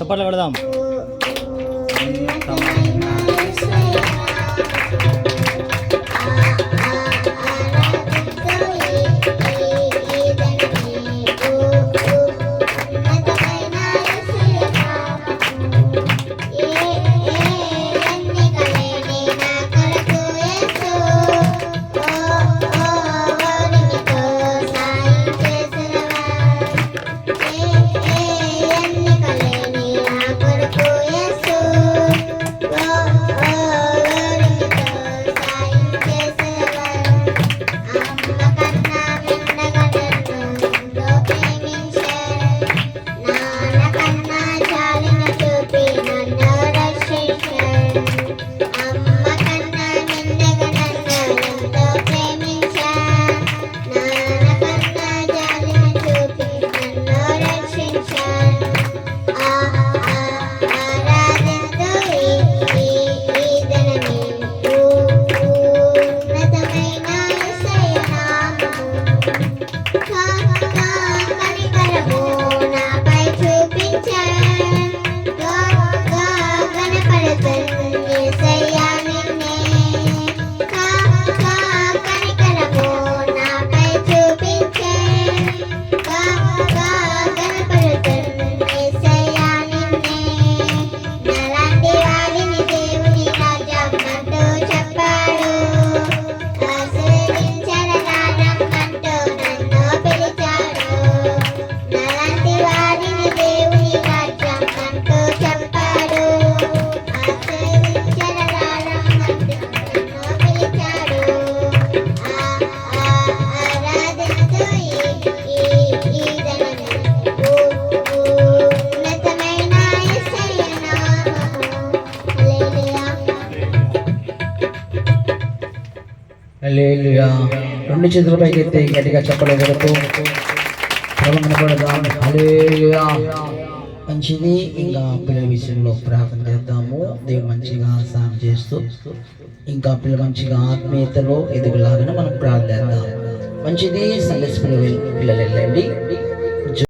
చప్పట్లు పెడదాం. హల్లెలూయా. రెండు చేతుల పైకి ఎత్తి గట్టిగా చెప్పలే కొడుతూ పడదాం. హల్లెలూయా. మంచిది. ఇంకా పిల్లల విషయంలో ప్రార్థన చేద్దాము. దేవుడు మంచిగా సాయం చేస్తూ ఇంకా పిల్లలు మంచిగా ఆత్మీయతలో ఎదుగులాగానే మనం ప్రార్థన చేద్దాం. మంచిది. సందేశ పిల్లలు వెళ్ళండి.